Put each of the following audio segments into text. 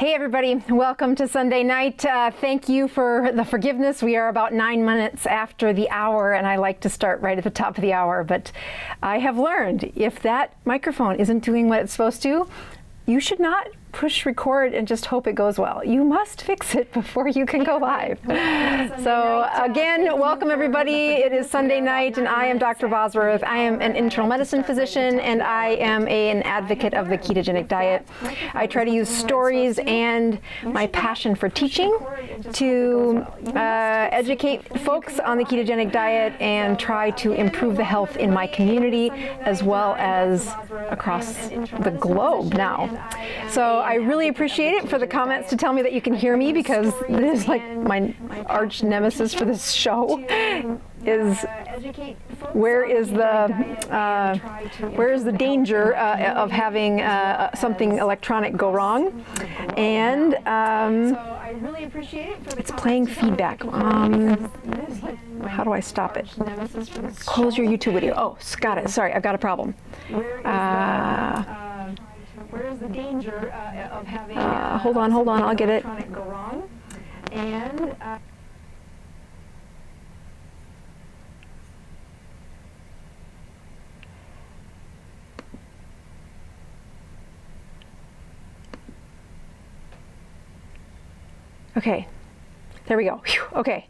Hey everybody, welcome to Sunday night. Thank you for the forgiveness. We are about 9 minutes after the hour, and I like to start right at the top of the hour, but I have learned if that microphone isn't doing what it's supposed to, you should not push record and just hope it goes well. You must fix it before you can go live. So again, welcome everybody. It is Sunday night and I am Dr. Bosworth. I am an internal medicine physician and I am an advocate of the ketogenic diet. I try to use stories and my passion for teaching to educate folks on the ketogenic diet and try to improve the health in my community as well as across the globe now. So I really appreciate it for the comments to tell me that you can hear me, because this is like my arch nemesis for this show is where is the danger of having something electronic go wrong, and it's playing feedback. How do I stop it? Close your YouTube video. Oh, got it. Sorry, I've got a problem. Where is the danger of having hold on, I'll get it. Go wrong. And okay, there we go. Whew. Okay,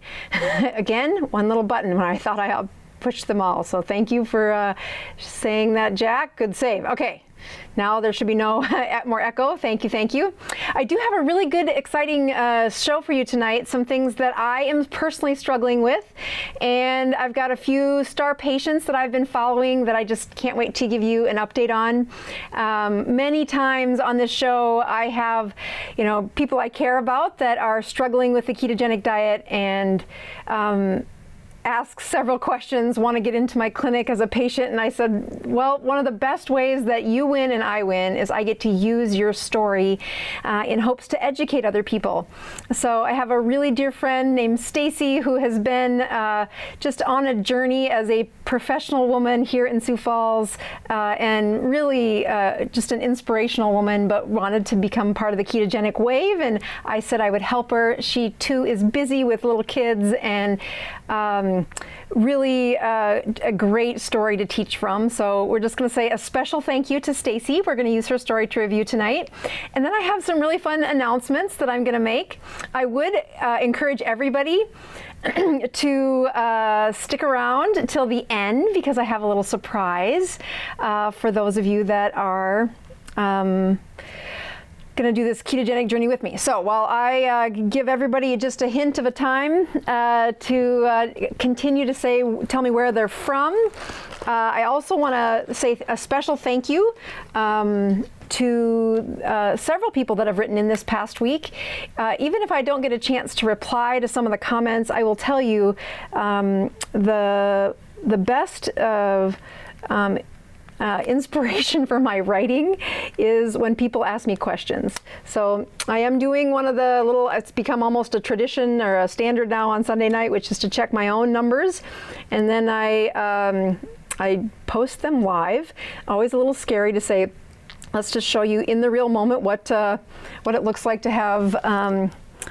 again, one little button when I thought I pushed them all. So thank you for saying that, Jack. Good save. Okay. Now there should be no more echo. Thank you, thank you. I do have a really good, exciting show for you tonight. Some things that I am personally struggling with. And I've got a few star patients that I've been following that I just can't wait to give you an update on. Many times on this show, I have, people I care about that are struggling with the ketogenic diet and ask several questions, want to get into my clinic as a patient, and I said, well, one of the best ways that you win and I win is I get to use your story in hopes to educate other people. So I have a really dear friend named Stacy who has been just on a journey as a professional woman here in Sioux Falls and really just an inspirational woman, but wanted to become part of the ketogenic wave, and I said I would help her. She too is busy with little kids and really a great story to teach from. So we're just going to say a special thank you to Stacy. We're going to use her story to review tonight. And then I have some really fun announcements that I'm going to make. I would encourage everybody to stick around till the end, because I have a little surprise for those of you that are going to do this ketogenic journey with me. So while I give everybody just a hint of a time to continue to tell me where they're from, I also want to say a special thank you to several people that have written in this past week. Even if I don't get a chance to reply to some of the comments, I will tell you the best of inspiration for my writing is when people ask me questions. So I am doing one of the it's become almost a tradition or a standard now on Sunday night, which is to check my own numbers. And then I post them live. Always a little scary to say, let's just show you in the real moment what it looks like to have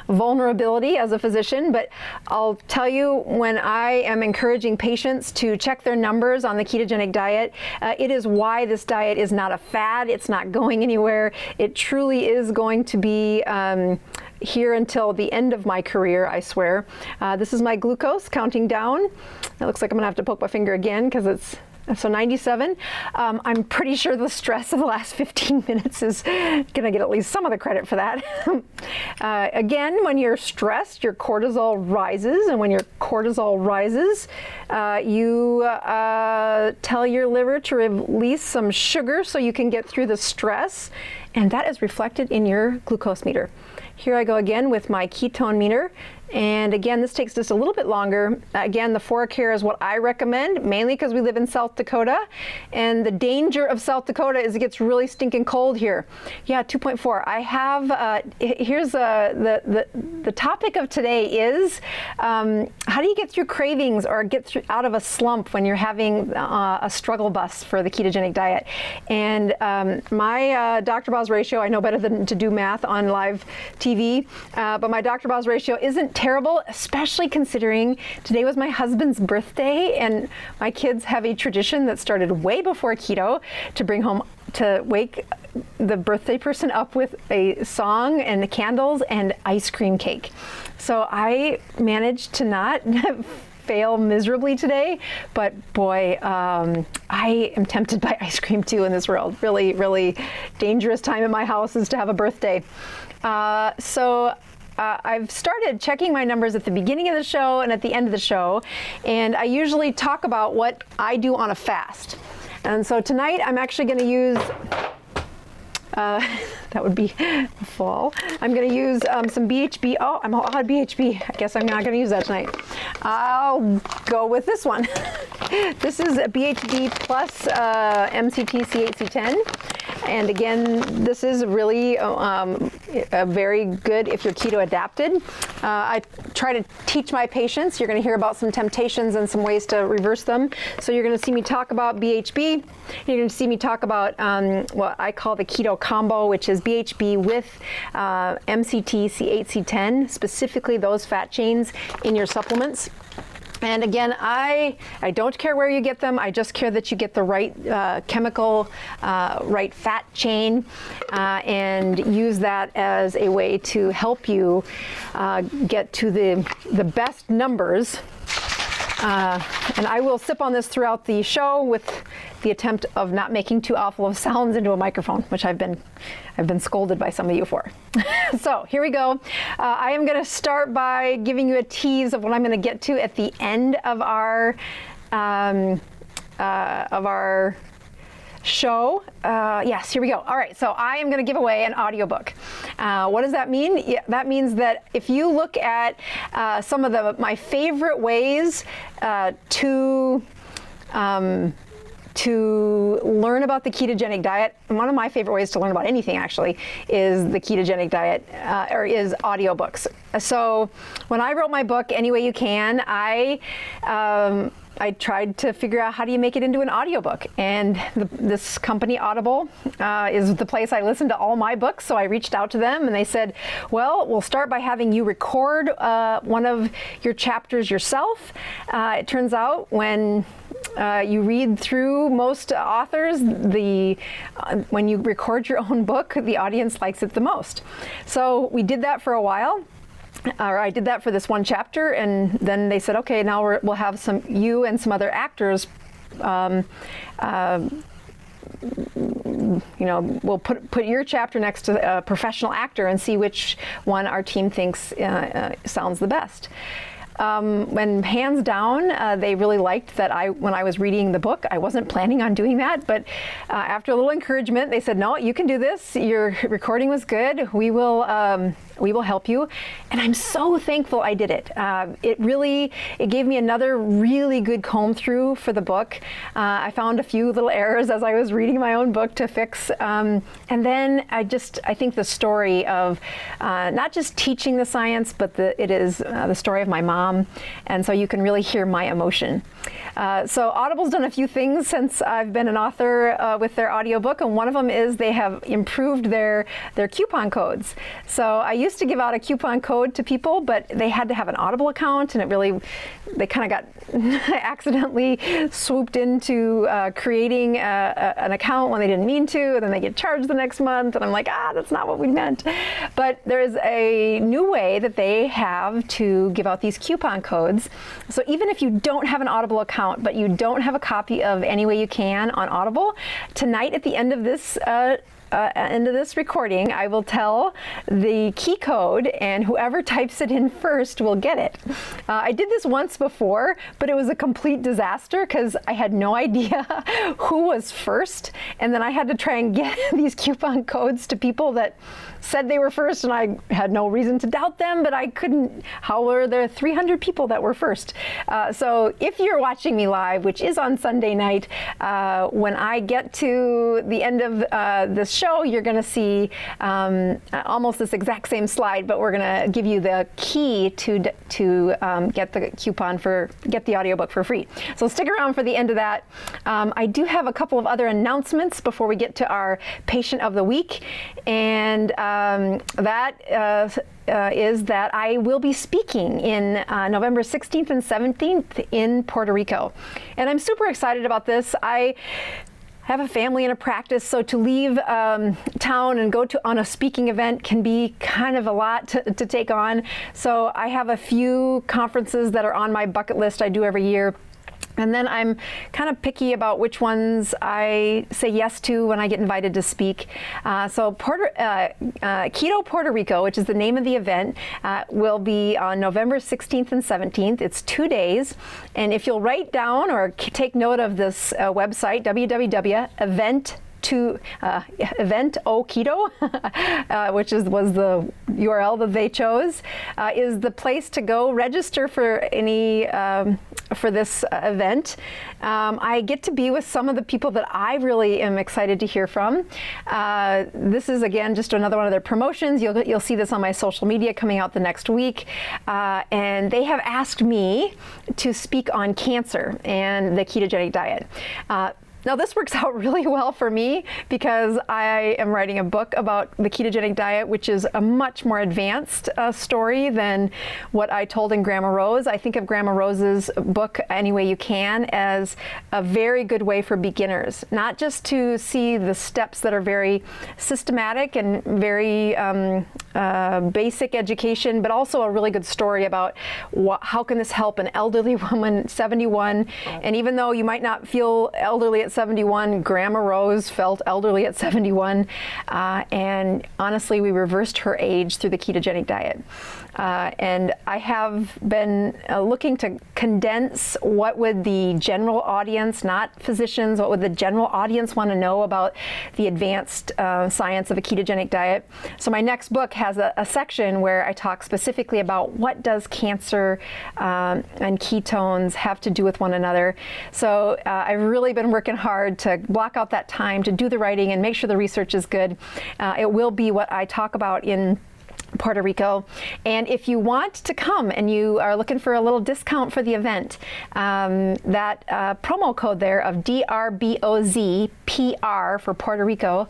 vulnerability as a physician. But I'll tell you, when I am encouraging patients to check their numbers on the ketogenic diet, it is why this diet is not a fad. It's not going anywhere. It truly is going to be here until the end of my career, I swear. This is my glucose counting down. It looks like I'm gonna have to poke my finger again because it's so 97. I'm pretty sure the stress of the last 15 minutes is gonna get at least some of the credit for that. Again, when you're stressed, your cortisol rises, and when your cortisol rises, you tell your liver to release some sugar so you can get through the stress, and that is reflected in your glucose meter. Here I go again with my ketone meter, And again, this takes just a little bit longer. Again, the FORACARE is what I recommend, mainly because we live in South Dakota. And the danger of South Dakota is it gets really stinking cold here. Yeah, 2.4. I have, here's the topic of today is how do you get through cravings or get out of a slump when you're having a struggle bus for the ketogenic diet. And my Dr. Bow's ratio, I know better than to do math on live TV, but my Dr. Bow's ratio isn't terrible, especially considering today was my husband's birthday, and my kids have a tradition that started way before keto to bring home, to wake the birthday person up with a song and the candles and ice cream cake. So I managed to not fail miserably today, but boy, I am tempted by ice cream too in this world. Really, really dangerous time in my house is to have a birthday. I've started checking my numbers at the beginning of the show and at the end of the show, and I usually talk about what I do on a fast. And so tonight I'm actually going to use, that would be fall. I'm going to use some BHB. Oh, I'm all out of BHB. I guess I'm not going to use that tonight. I'll go with this one. This is a BHB plus MCT C8C10. And again, this is really very good if you're keto adapted. I try to teach my patients. You're going to hear about some temptations and some ways to reverse them. So you're going to see me talk about BHB. You're going to see me talk about what I call the keto combo, which is BHB with MCT C8C10, specifically those fat chains in your supplements. And again, I don't care where you get them. I just care that you get the right chemical, right fat chain, and use that as a way to help you get to the best numbers. And I will sip on this throughout the show with the attempt of not making too awful of sounds into a microphone, which I've been scolded by some of you for. So here we go. I am going to start by giving you a tease of what I'm going to get to at the end of our show. Yes, here we go. All right, so I am going to give away an audiobook. What does that mean? Yeah, that means that if you look at some of my favorite ways to learn about the ketogenic diet, one of my favorite ways to learn about anything actually is the ketogenic diet, or is audiobooks. So when I wrote my book, Any Way You Can, I tried to figure out how do you make it into an audiobook. And this company, Audible, is the place I listen to all my books. So I reached out to them and they said, well, we'll start by having you record one of your chapters yourself. It turns out when you read through most authors, when you record your own book, the audience likes it the most. So we did that for a while. Or I did that for this one chapter, and then they said, okay, now we'll have you and some other actors, we'll put your chapter next to a professional actor and see which one our team thinks sounds the best. When hands down, they really liked that when I was reading the book, I wasn't planning on doing that, but after a little encouragement, they said, no, you can do this. Your recording was good. We will help you. And I'm so thankful I did it. It gave me another really good comb through for the book. I found a few little errors as I was reading my own book to fix. And then I think the story of not just teaching the science, but it is the story of my mom. And so you can really hear my emotion. So Audible's done a few things since I've been an author with their audiobook, and one of them is they have improved their coupon codes. So I used to give out a coupon code to people, but they had to have an Audible account, and they kind of got accidentally swooped into creating an account when they didn't mean to, and then they get charged the next month, and I'm like, that's not what we meant. But there's a new way that they have to give out these coupon codes. So even if you don't have an Audible account, but you don't have a copy of Any Way You Can on Audible, tonight at the end of this end of this recording, I will tell the key code, and whoever types it in first will get it. I did this once before, but it was a complete disaster because I had no idea who was first, and then I had to try and get these coupon codes to people that said they were first, and I had no reason to doubt them, but I couldn't. How were there 300 people that were first? So if you're watching me live, which is on Sunday night, when I get to the end of this show, you're going to see almost this exact same slide, but we're going to give you the key to get the coupon get the audiobook for free. So stick around for the end of that. I do have a couple of other announcements before we get to our patient of the week, and that is that I will be speaking in November 16th and 17th in Puerto Rico. And I'm super excited about this. I have a family and a practice, so to leave town and go on a speaking event can be kind of a lot to take on. So I have a few conferences that are on my bucket list I do every year. And then I'm kind of picky about which ones I say yes to when I get invited to speak. So Keto Puerto Rico, which is the name of the event, will be on November 16th and 17th. It's 2 days. And if you'll write down or take note of this website, Event-O-Keto, which was the URL that they chose, is the place to go register for for this event. I get to be with some of the people that I really am excited to hear from. This is, again, just another one of their promotions. You'll see this on my social media coming out the next week. And they have asked me to speak on cancer and the ketogenic diet. Now this works out really well for me because I am writing a book about the ketogenic diet, which is a much more advanced story than what I told in Grandma Rose. I think of Grandma Rose's book, Any Way You Can, as a very good way for beginners, not just to see the steps that are very systematic and very basic education, but also a really good story about how can this help an elderly woman, 71, and even though you might not feel elderly at 71, Grandma Rose felt elderly at 71, and honestly, we reversed her age through the ketogenic diet. And I have been looking to condense what would the general audience, not physicians, what would the general audience want to know about the advanced science of a ketogenic diet. So my next book has a section where I talk specifically about what does cancer and ketones have to do with one another. So I've really been working hard to block out that time to do the writing and make sure the research is good. It will be what I talk about in Puerto Rico. And if you want to come and you are looking for a little discount for the event, that promo code there of DRBOZPR for Puerto Rico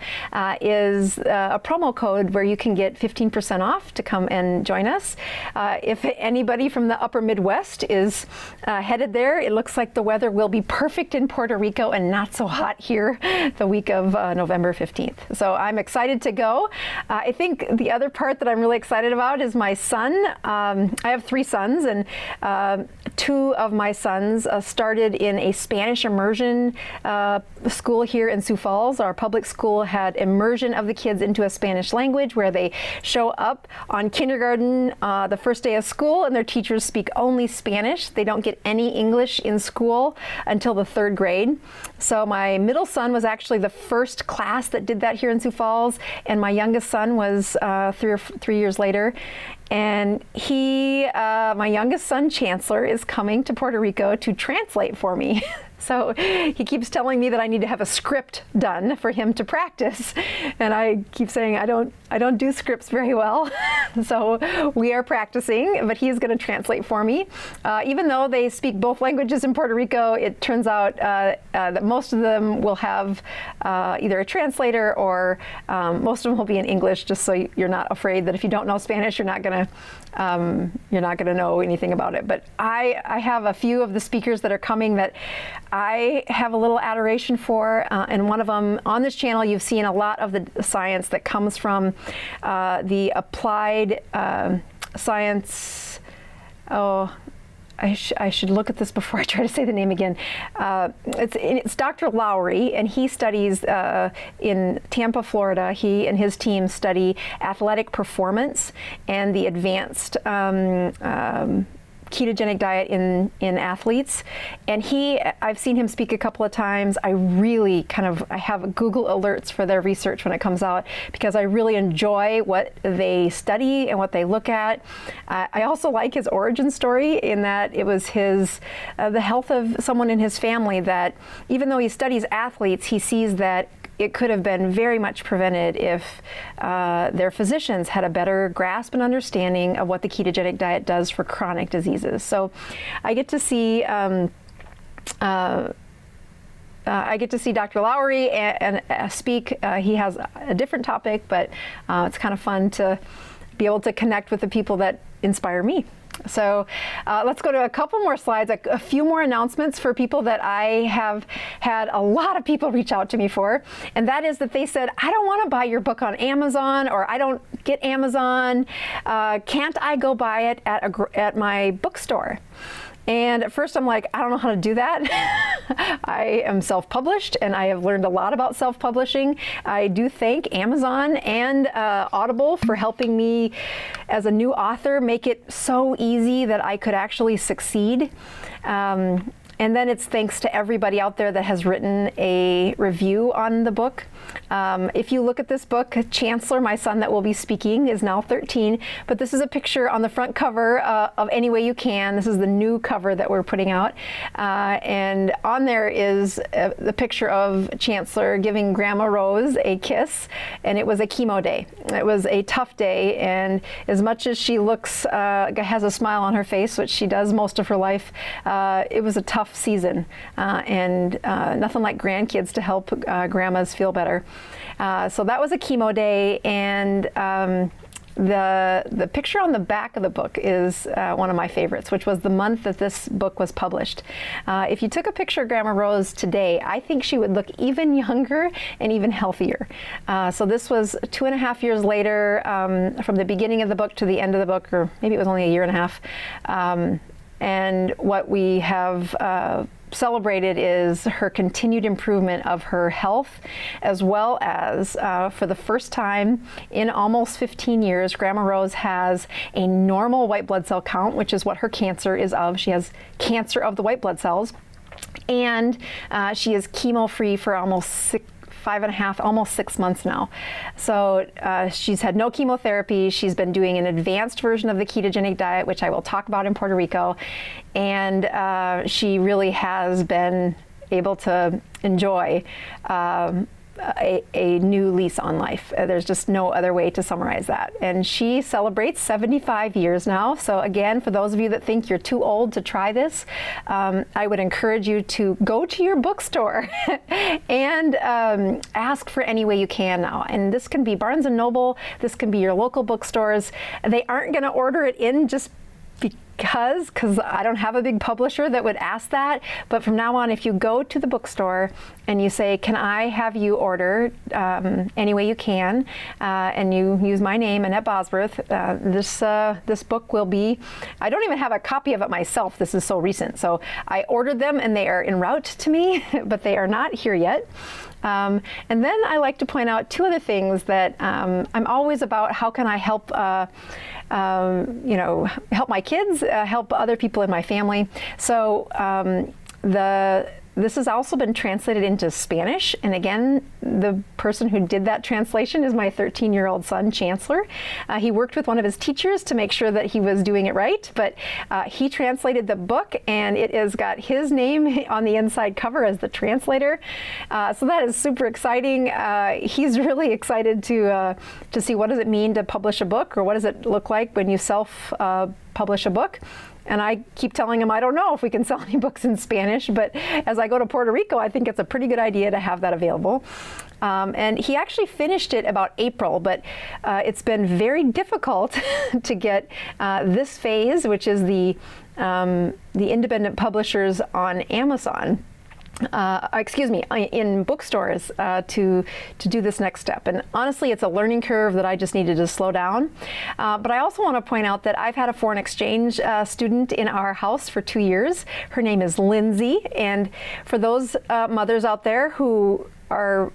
is a promo code where you can get 15% off to come and join us. If anybody from the upper Midwest is headed there, it looks like the weather will be perfect in Puerto Rico and not so hot here the week of November 15th. So I'm excited to go. I think the other part that I'm really excited about is my son. I have 3 sons, and 2 of my sons started in a Spanish immersion school here in Sioux Falls. Our public school had immersion of the kids into a Spanish language where they show up on kindergarten the first day of school, and their teachers speak only Spanish. They don't get any English in school until the 3rd grade. So my middle son was actually the first class that did that here in Sioux Falls, and my youngest son was 3 years later. And my youngest son, Chancellor, is coming to Puerto Rico to translate for me. So he keeps telling me that I need to have a script done for him to practice. And I keep saying I don't do scripts very well. So we are practicing, but he's going to translate for me. Even though they speak both languages in Puerto Rico, it turns out that most of them will have either a translator or most of them will be in English, just so you're not afraid that if you don't know Spanish, you're not going to know anything about it. But I have a few of the speakers that are coming that I have a little adoration for, and one of them on this channel, you've seen a lot of the science that comes from the applied science. Oh, I should look at this before I try to say the name again. It's Dr. Lowry, and he studies in Tampa, Florida. He and his team study athletic performance and the advanced ketogenic diet in athletes. And I've seen him speak a couple of times. I have Google alerts for their research when it comes out, because I really enjoy what they study and what they look at. I also like his origin story, in that it was the health of someone in his family that, even though he studies athletes, he sees that it could have been very much prevented if their physicians had a better grasp and understanding of what the ketogenic diet does for chronic diseases. So I get to see Dr. Lowry and speak. He has a different topic, but it's kind of fun to be able to connect with the people that inspire me. So let's go to a couple more slides, a few more announcements for people that I have had a lot of people reach out to me for. And that is that they said, I don't want to buy your book on Amazon, or I don't get Amazon. Can't I go buy it at my bookstore? And at first I'm like, I don't know how to do that. I am self-published, and I have learned a lot about self-publishing. I do thank Amazon and Audible for helping me as a new author make it so easy that I could actually succeed. And then it's thanks to everybody out there that has written a review on the book. If you look at this book, Chancellor, my son that will be speaking, is now 13, but this is a picture on the front cover of Any Way You Can. This is the new cover that we're putting out. And on there is the picture of Chancellor giving Grandma Rose a kiss, and it was a chemo day. It was a tough day, and as much as she looks, has a smile on her face, which she does most of her life, it was a tough season, and nothing like grandkids to help grandmas feel better. So that was a chemo day, and the picture on the back of the book is one of my favorites, which was the month that this book was published. If you took a picture of Grandma Rose today, I think she would look even younger and even healthier. So this was 2.5 years later, from the beginning of the book to the end of the book, or maybe it was only 1.5 years. And what we have celebrated is her continued improvement of her health, as well as for the first time in almost 15 years, Grandma Rose has a normal white blood cell count, which is what her cancer is of. She has cancer of the white blood cells, and she is chemo-free for almost 5.5, almost 6 months now. So she's had no chemotherapy. She's been doing an advanced version of the ketogenic diet, which I will talk about in Puerto Rico. And she really has been able to enjoy a new lease on life. There's just no other way to summarize that. And she celebrates 75 years now. So again, for those of you that think you're too old to try this, I would encourage you to go to your bookstore and ask for Any Way You Can now. And this can be Barnes & Noble, this can be your local bookstores. They aren't going to order it in just because I don't have a big publisher that would ask that. But from now on, if you go to the bookstore and you say, can I have you order Any Way You Can, and you use my name, Annette Bosworth, this book will be, I don't even have a copy of it myself. This is so recent. So I ordered them and they are en route to me, but they are not here yet. And then I like to point out two other things that I'm always about. How can I help, help my kids, help other people in my family? So this has also been translated into Spanish. And again, the person who did that translation is my 13-year-old son, Chancellor. He worked with one of his teachers to make sure that he was doing it right, but he translated the book, and it has got his name on the inside cover as the translator. So that is super exciting. He's really excited to see what does it mean to publish a book, or what does it look like when you self-publish a book. And I keep telling him I don't know if we can sell any books in Spanish, but as I go to Puerto Rico, I think it's a pretty good idea to have that available. And he actually finished it about April, but it's been very difficult to get this phase, which is the independent publishers on Amazon. in bookstores to do this next step. And honestly, it's a learning curve that I just needed to slow down. But I also want to point out that I've had a foreign exchange student in our house for 2 years. Her name is Lindsay. And for those mothers out there who are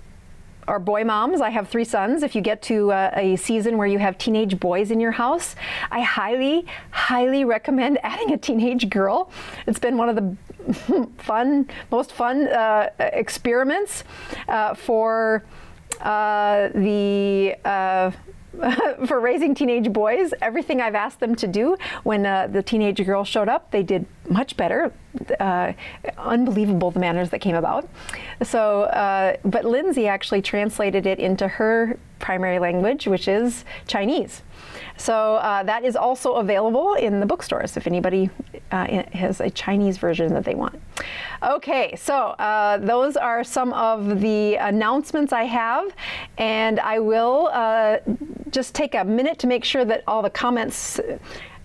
boy moms, I have 3 sons. If you get to a season where you have teenage boys in your house, I highly, highly recommend adding a teenage girl. It's been one of the most fun experiments for for raising teenage boys. Everything I've asked them to do when the teenage girl showed up, they did much better. Unbelievable the manners that came about. So, but Lindsay actually translated it into her primary language, which is Chinese. So that is also available in the bookstores if anybody has a Chinese version that they want. Okay, so those are some of the announcements I have, and I will just take a minute to make sure that all the comments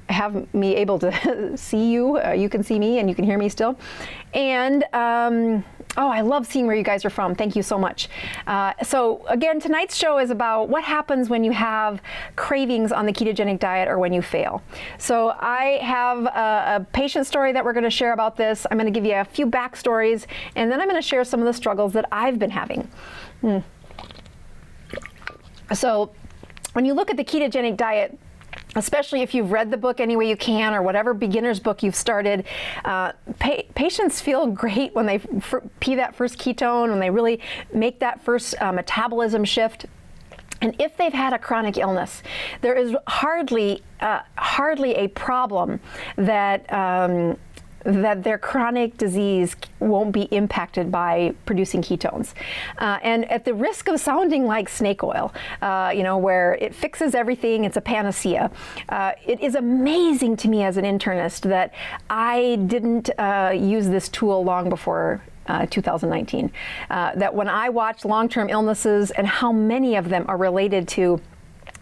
have me able to see you. You can see me and you can hear me still. And oh, I love seeing where you guys are from. Thank you so much. So again, tonight's show is about what happens when you have cravings on the ketogenic diet or when you fail. So I have a patient story that we're going to share about this. I'm going to give you a few backstories, and then I'm going to share some of the struggles that I've been having. So when you look at the ketogenic diet, especially if you've read the book any way you can or whatever beginner's book you've started, patients feel great when they pee that first ketone, when they really make that first metabolism shift. And if they've had a chronic illness, there is hardly a problem that that their chronic disease won't be impacted by producing ketones. And at the risk of sounding like snake oil, where it fixes everything, it's a panacea, it is amazing to me as an internist that I didn't use this tool long before 2019. That when I watch long-term illnesses and how many of them are related to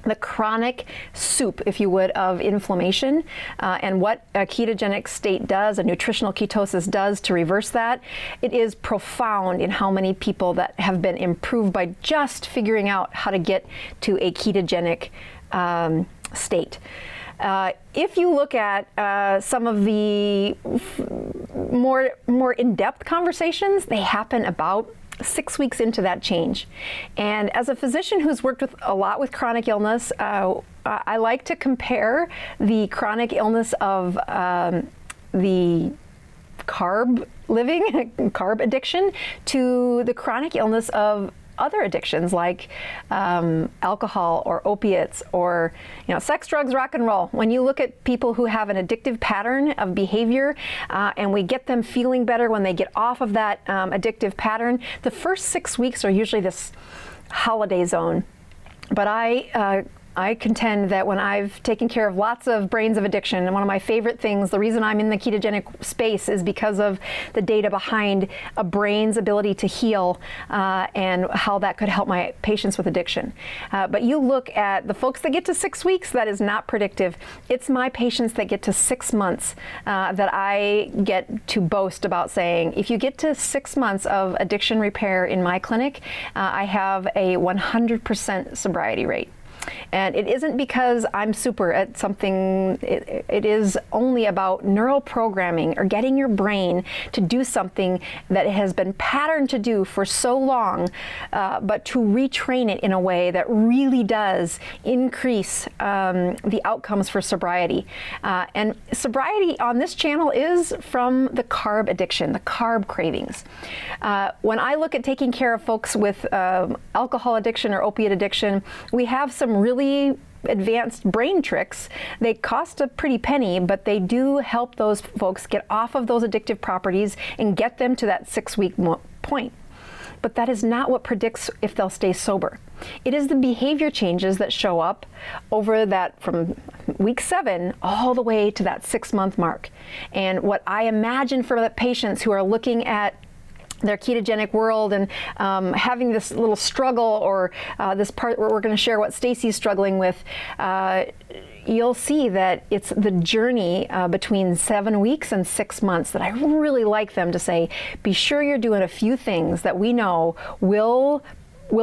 the chronic soup, if you would, of inflammation, and what a ketogenic state does, a nutritional ketosis does to reverse that, it is profound in how many people that have been improved by just figuring out how to get to a ketogenic state. If you look at some of the more in-depth conversations, they happen about 6 weeks into that change. And as a physician who's worked a lot with chronic illness, I like to compare the chronic illness of the carb addiction to the chronic illness of other addictions like alcohol or opiates or sex, drugs, rock and roll. When you look at people who have an addictive pattern of behavior and we get them feeling better when they get off of that addictive pattern, the first 6 weeks are usually this holiday zone. But I contend that when I've taken care of lots of brains of addiction, and one of my favorite things, the reason I'm in the ketogenic space is because of the data behind a brain's ability to heal and how that could help my patients with addiction. But you look at the folks that get to 6 weeks, that is not predictive. It's my patients that get to 6 months that I get to boast about saying, if you get to 6 months of addiction repair in my clinic, I have a 100% sobriety rate. And it isn't because I'm super at something, it is only about neural programming or getting your brain to do something that it has been patterned to do for so long, but to retrain it in a way that really does increase the outcomes for sobriety. And sobriety on this channel is from the carb addiction, the carb cravings. When I look at taking care of folks with alcohol addiction or opiate addiction, we have some really advanced brain tricks. They cost a pretty penny, but they do help those folks get off of those addictive properties and get them to that 6 week point. But that is not what predicts if they'll stay sober. It is the behavior changes that show up over that from week 7 all the way to that 6 month mark. And what I imagine for the patients who are looking at their ketogenic world and having this little struggle or this part where we're going to share what Stacy's struggling with, you'll see that it's the journey between 7 weeks and 6 months that I really like them to say, be sure you're doing a few things that we know will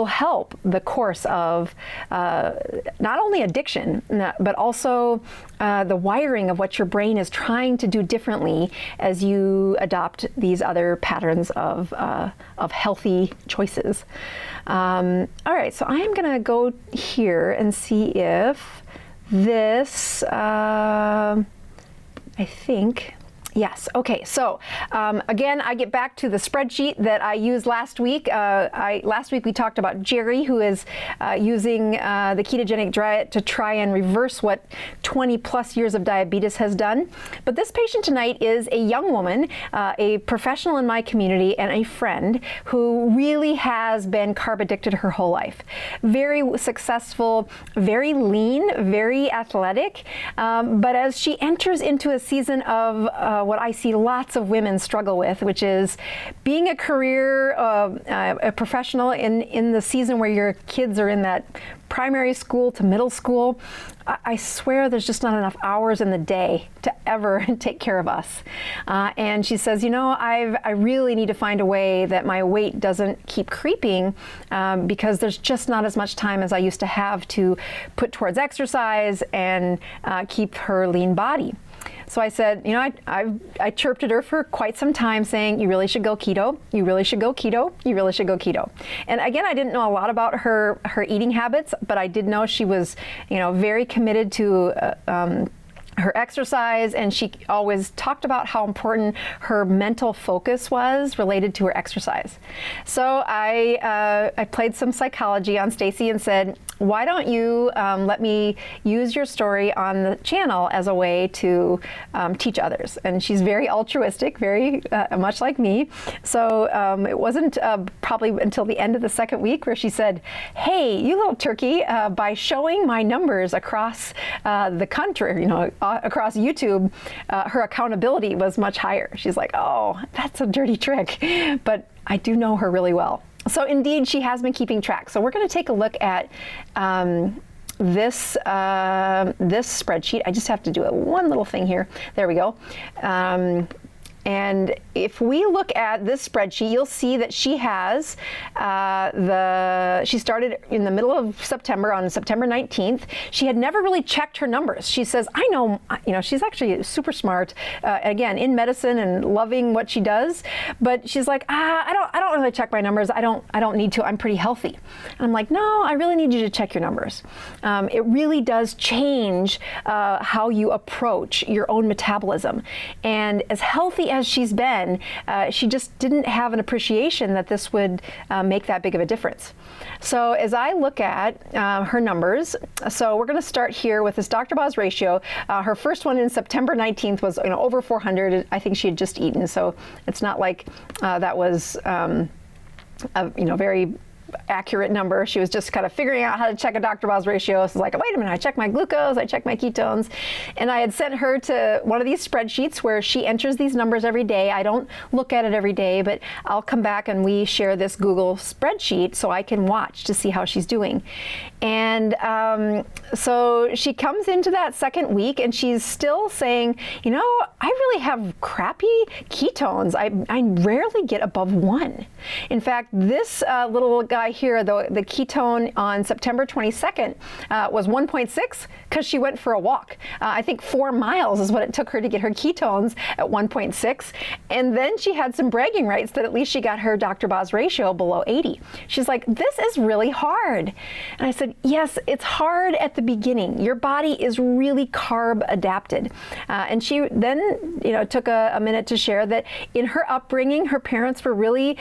help the course of not only addiction, but also the wiring of what your brain is trying to do differently as you adopt these other patterns of healthy choices. All right, so I'm gonna go here and see if this, I think, yes. Okay. So again, I get back to the spreadsheet that I used last week. Last week we talked about Jerry, who is using the ketogenic diet to try and reverse what 20 plus years of diabetes has done. But this patient tonight is a young woman, a professional in my community and a friend who really has been carb addicted her whole life. Very successful, very lean, very athletic. But as she enters into a season of what I see lots of women struggle with, which is being a career, a professional in the season where your kids are in that primary school to middle school. I swear there's just not enough hours in the day to ever take care of us. And she says, you know, I really need to find a way that my weight doesn't keep creeping because there's just not as much time as I used to have to put towards exercise and keep her lean body. So I said, you know, I chirped at her for quite some time saying, you really should go keto, you really should go keto, you really should go keto. And again, I didn't know a lot about her eating habits, but I did know she was, you know, very committed to her exercise, and she always talked about how important her mental focus was related to her exercise. So I played some psychology on Stacy and said, why don't you let me use your story on the channel as a way to teach others? And she's very altruistic, very much like me. So it wasn't probably until the end of the second week where she said, hey, you little turkey, by showing my numbers across the country, you know, across YouTube, her accountability was much higher. She's like, oh, that's a dirty trick. But I do know her really well. So indeed, she has been keeping track. So we're going to take a look at this spreadsheet. I just have to do one little thing here. There we go. And if we look at this spreadsheet, you'll see that she has she started in the middle of September, on September 19th. She had never really checked her numbers. She says, I know, you know, she's actually super smart, again, in medicine and loving what she does. But she's like, I don't really check my numbers. I don't need to. I'm pretty healthy. And I'm like, no, I really need you to check your numbers. It really does change how you approach your own metabolism. And as healthy as she's been, she just didn't have an appreciation that this would make that big of a difference. So as I look at her numbers, so we're going to start here with this Dr. Boz ratio. Her first one in September 19th was, you know, over 400. I think she had just eaten, so it's not like that was a, you know, very accurate number. She was just kind of figuring out how to check a Dr. Boz ratio. So it's like, wait a minute, I check my glucose, I check my ketones. And I had sent her to one of these spreadsheets where she enters these numbers every day. I don't look at it every day, but I'll come back and we share this Google spreadsheet so I can watch to see how she's doing. And so she comes into that second week and she's still saying, you know, I really have crappy ketones. I rarely get above 1. In fact, this little guy here, the ketone on September 22nd was 1.6 because she went for a walk. I think 4 miles is what it took her to get her ketones at 1.6. And then she had some bragging rights that at least she got her Dr. Boz ratio below 80. She's like, this is really hard. And I said, yes, it's hard at the beginning. Your body is really carb adapted. And she then, you know, took a minute to share that in her upbringing, her parents were really,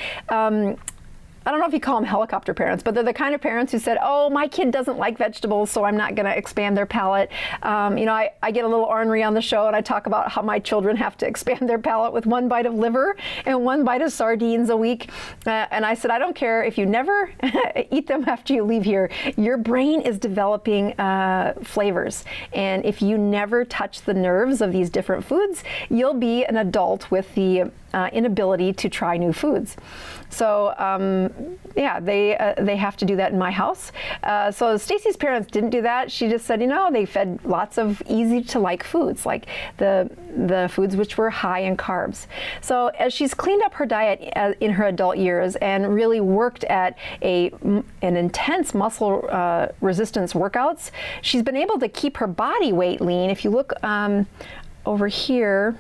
I don't know if you call them helicopter parents, but they're the kind of parents who said, oh, my kid doesn't like vegetables, so I'm not going to expand their palate. You know, I get a little ornery on the show and I talk about how my children have to expand their palate with 1 bite of liver and 1 bite of sardines a week. And I said, I don't care if you never eat them after you leave here. Your brain is developing flavors. And if you never touch the nerves of these different foods, you'll be an adult with the inability to try new foods. So yeah, they have to do that in my house. So Stacy's parents didn't do that. She just said, they fed lots of easy to like foods, like the foods which were high in carbs. So as she's cleaned up her diet in her adult years and really worked at an intense muscle resistance workouts, she's been able to keep her body weight lean. If you look over here,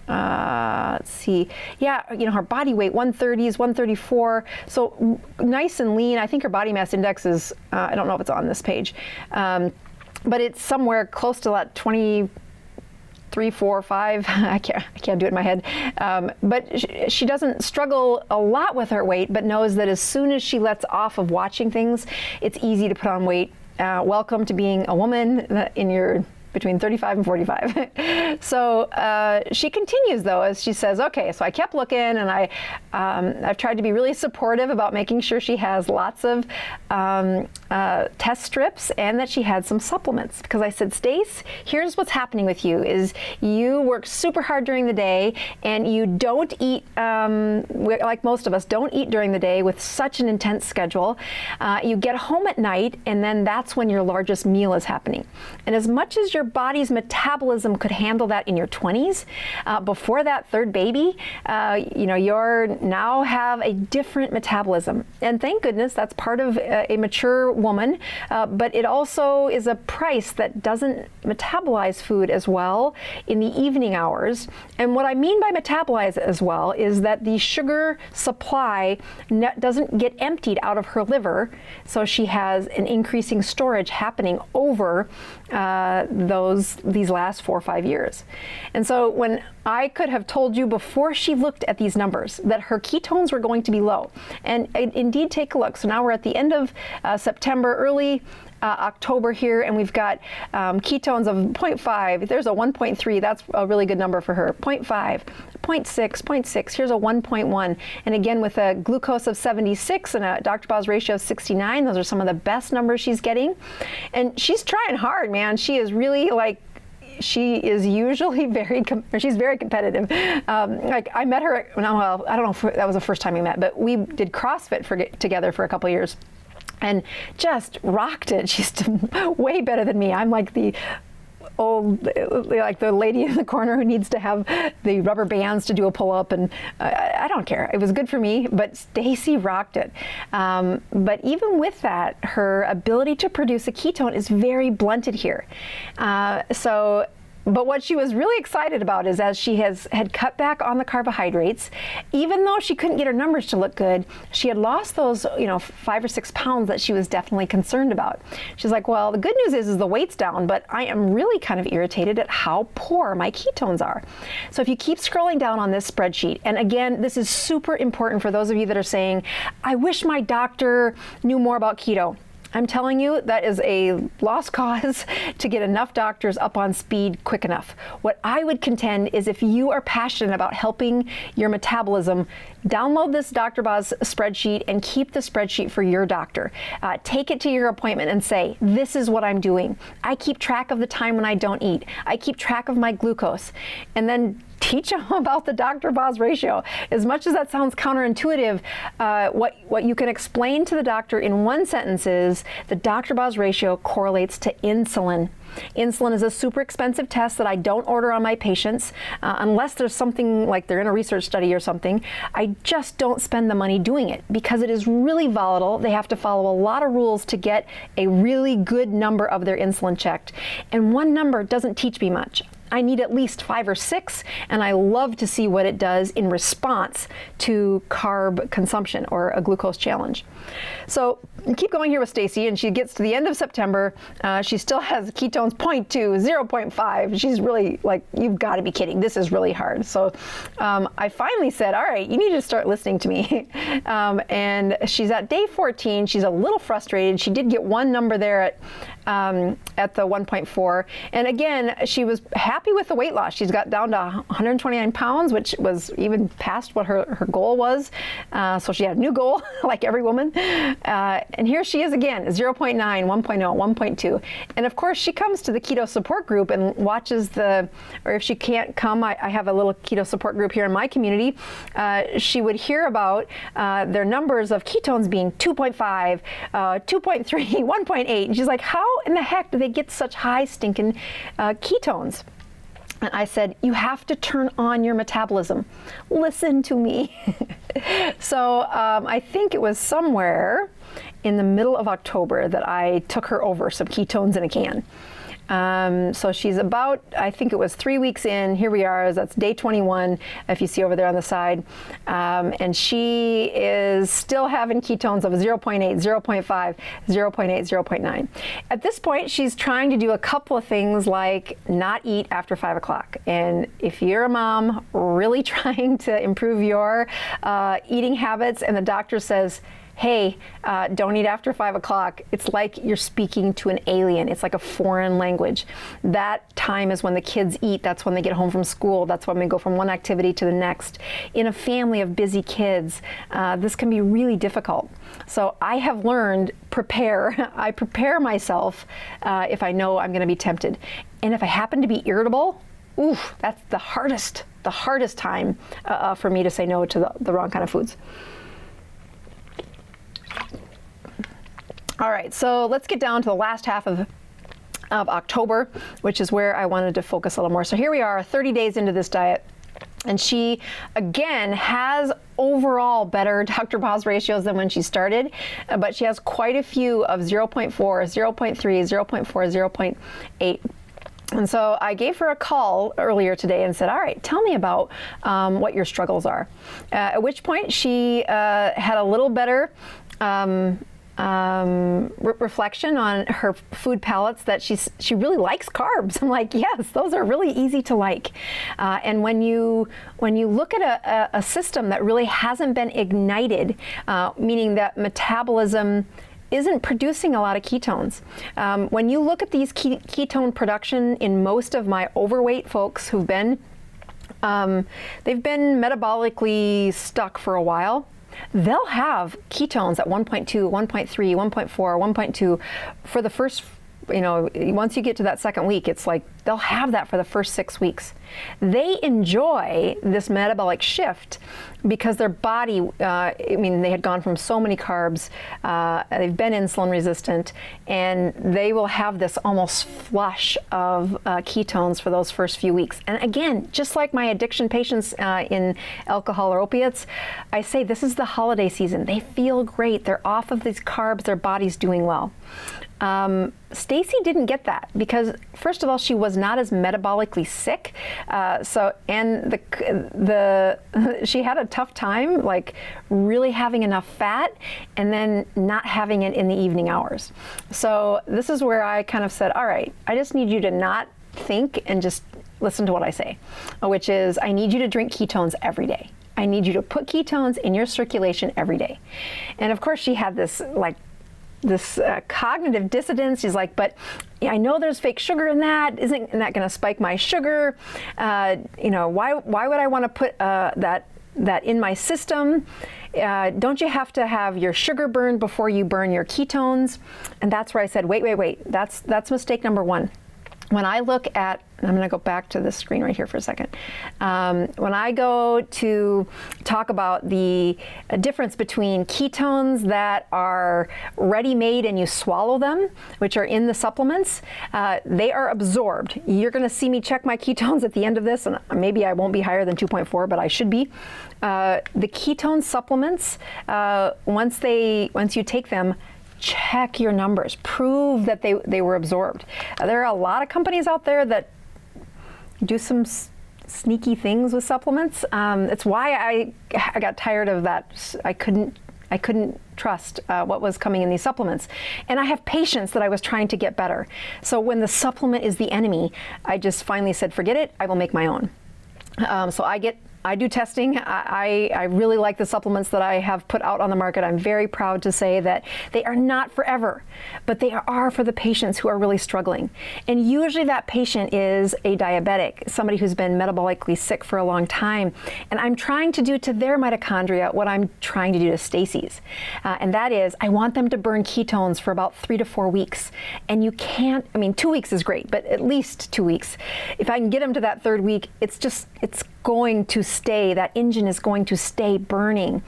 let's see. Yeah, her body weight, 130s, 134. So nice and lean. I think her body mass index is, I don't know if it's on this page, but it's somewhere close to that 23, 4, 5. I can't do it in my head. But she doesn't struggle a lot with her weight, but knows that as soon as she lets off of watching things, it's easy to put on weight. Welcome to being a woman in your between 35 and 45. So she continues, though, as she says, okay, so I kept looking, and I've tried to be really supportive about making sure she has lots of test strips and that she had some supplements. Because I said, Stace, here's what's happening with you, is you work super hard during the day, and you don't eat, like most of us, don't eat during the day with such an intense schedule. You get home at night, and then that's when your largest meal is happening. And as much as your body's metabolism could handle that in your 20s, before that third baby, you're now have a different metabolism. And thank goodness that's part of a mature woman, but it also is a price that doesn't metabolize food as well in the evening hours. And what I mean by metabolize as well is that the sugar supply doesn't get emptied out of her liver, so she has an increasing storage happening over these last 4 or 5 years. And so when I could have told you before she looked at these numbers that her ketones were going to be low, and indeed take a look. So now we're at the end of September, early October here, and we've got ketones of 0.5. There's a 1.3. That's a really good number for her. 0.5, 0.6, 0.6. Here's a 1.1. And again, with a glucose of 76 and a Dr. Boz ratio of 69, those are some of the best numbers she's getting. And she's trying hard, man. She is really she is usually she's very competitive. Like I met her, well, I don't know if that was the first time we met, but we did CrossFit together for a couple years and just rocked it. She's way better than me. I'm like the lady in the corner who needs to have the rubber bands to do a pull-up, and I don't care. It was good for me, but Stacy rocked it. But even with that, her ability to produce a ketone is very blunted here. But what she was really excited about is as she had cut back on the carbohydrates, even though she couldn't get her numbers to look good, she had lost those 5 or 6 pounds that she was definitely concerned about. She's like, well, the good news is the weight's down, but I am really kind of irritated at how poor my ketones are. So if you keep scrolling down on this spreadsheet, and again, this is super important for those of you that are saying, I wish my doctor knew more about keto. I'm telling you, that is a lost cause to get enough doctors up on speed quick enough. What I would contend is if you are passionate about helping your metabolism, download this Dr. Boz spreadsheet and keep the spreadsheet for your doctor. Take it to your appointment and say, this is what I'm doing. I keep track of the time when I don't eat. I keep track of my glucose. And then teach them about the Dr. Boz ratio. As much as that sounds counterintuitive, what you can explain to the doctor in one sentence is the Dr. Boz ratio correlates to insulin. Insulin is a super expensive test that I don't order on my patients unless there's something like they're in a research study or something. I just don't spend the money doing it because it is really volatile. They have to follow a lot of rules to get a really good number of their insulin checked. And one number doesn't teach me much. I need at least 5 or 6, and I love to see what it does in response to carb consumption or a glucose challenge. So keep going here with Stacy, and she gets to the end of September. She still has ketones 0.2, 0.5. She's really like, you've got to be kidding. This is really hard. So I finally said, all right, you need to start listening to me. And she's at day 14. She's a little frustrated. She did get one number there at the 1.4. And again, she was happy happy with the weight loss. She's got down to 129 pounds, which was even past what her goal was. So she had a new goal, like every woman. And here she is again, 0.9, 1.0, 1.2. And of course, she comes to the keto support group and watches or if she can't come, I have a little keto support group here in my community. She would hear about their numbers of ketones being 2.5, 2.3, 1.8. And she's like, how in the heck do they get such high stinking ketones? And I said, you have to turn on your metabolism. Listen to me. So I think it was somewhere in the middle of October that I took her over some Ketones-In-A-Can. So she's about, I think it was 3 weeks in. Here we are, that's day 21, if you see over there on the side. And she is still having ketones of 0.8, 0.5, 0.8, 0.9. At this point, she's trying to do a couple of things like not eat after 5 o'clock. And if you're a mom really trying to improve your eating habits and the doctor says, hey, don't eat after 5 o'clock, it's like you're speaking to an alien. It's like a foreign language. That time is when the kids eat. That's when they get home from school. That's when we go from one activity to the next. In a family of busy kids, this can be really difficult. So I have learned prepare. I prepare myself if I know I'm going to be tempted. And if I happen to be irritable, oof, that's the hardest time for me to say no to the wrong kind of foods. All right, so let's get down to the last half of October, which is where I wanted to focus a little more. So here we are, 30 days into this diet, and she, again, has overall better Dr. Boz ratios than when she started, but she has quite a few of 0.4, 0.3, 0.4, 0.8. And so I gave her a call earlier today and said, all right, tell me about what your struggles are. At which point she had a little better reflection on her food palettes, that she really likes carbs. I'm like, yes, those are really easy to like. And when you look at a system that really hasn't been ignited, meaning that metabolism isn't producing a lot of ketones. When you look at these ketone production in most of my overweight folks who've been, they've been metabolically stuck for a while, they'll have ketones at 1.2, 1.3, 1.4, 1.2 for the first, once you get to that second week, it's like they'll have that for the first 6 weeks. They enjoy this metabolic shift because their body, they had gone from so many carbs, they've been insulin resistant, and they will have this almost flush of ketones for those first few weeks. And again, just like my addiction patients in alcohol or opiates, I say this is the holiday season. They feel great. They're off of these carbs. Their body's doing well. Stacy didn't get that because, first of all, she was not as metabolically sick. She had a tough time, like really having enough fat and then not having it in the evening hours. So this is where I kind of said, all right, I just need you to not think and just listen to what I say, which is I need you to drink ketones every day. I need you to put ketones in your circulation every day. And of course she had this cognitive dissonance. She's like, but I know there's fake sugar in that. Isn't that going to spike my sugar? Why would I want to put that in my system? Don't you have to have your sugar burned before you burn your ketones? And that's where I said, wait. That's mistake number one. When I look at, I'm going to go back to this screen right here for a second. When I go to talk about the difference between ketones that are ready-made and you swallow them, which are in the supplements, they are absorbed. You're going to see me check my ketones at the end of this, and maybe I won't be higher than 2.4, but I should be. The ketone supplements, once you take them, check your numbers. Prove that they were absorbed. There are a lot of companies out there that do some sneaky things with supplements. It's why I got tired of that. I couldn't trust what was coming in these supplements. And I have patients that I was trying to get better. So when the supplement is the enemy, I just finally said, forget it, I will make my own. So I get I do testing. I really like the supplements that I have put out on the market. I'm very proud to say that they are not forever, but they are for the patients who are really struggling. And usually that patient is a diabetic, somebody who's been metabolically sick for a long time. And I'm trying to do to their mitochondria what I'm trying to do to Stacy's. And that is, I want them to burn ketones for about 3 to 4 weeks. And you can't, I mean, 2 weeks is great, but at least 2 weeks. If I can get them to that 3rd week, it's going to stay, that engine is going to stay burning.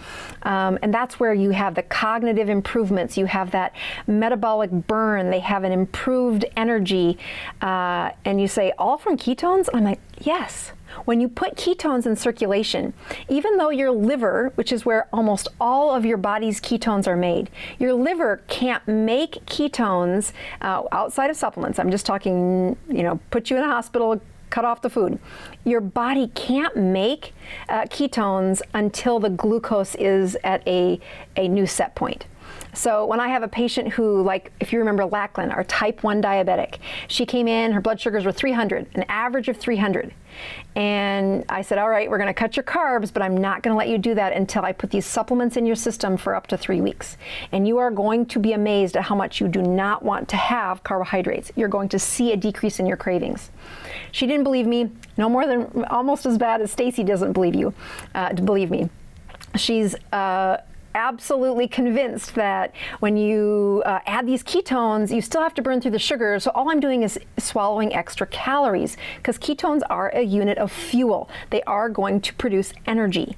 And that's where you have the cognitive improvements, you have that metabolic burn, they have an improved energy. And you say, all from ketones? I'm like, yes. When you put ketones in circulation, even though your liver, which is where almost all of your body's ketones are made, your liver can't make ketones outside of supplements. I'm just talking, put you in a hospital, cut off the food. Your body can't make ketones until the glucose is at a new set point. So when I have a patient who, like, if you remember Lachlan, our type 1 diabetic, she came in, her blood sugars were 300, an average of 300. And I said, all right, we're going to cut your carbs, but I'm not going to let you do that until I put these supplements in your system for up to 3 weeks. And you are going to be amazed at how much you do not want to have carbohydrates. You're going to see a decrease in your cravings. She didn't believe me, no more than almost as bad as Stacy doesn't believe me. She's absolutely convinced that when you add these ketones, you still have to burn through the sugar. So all I'm doing is swallowing extra calories, because ketones are a unit of fuel. They are going to produce energy.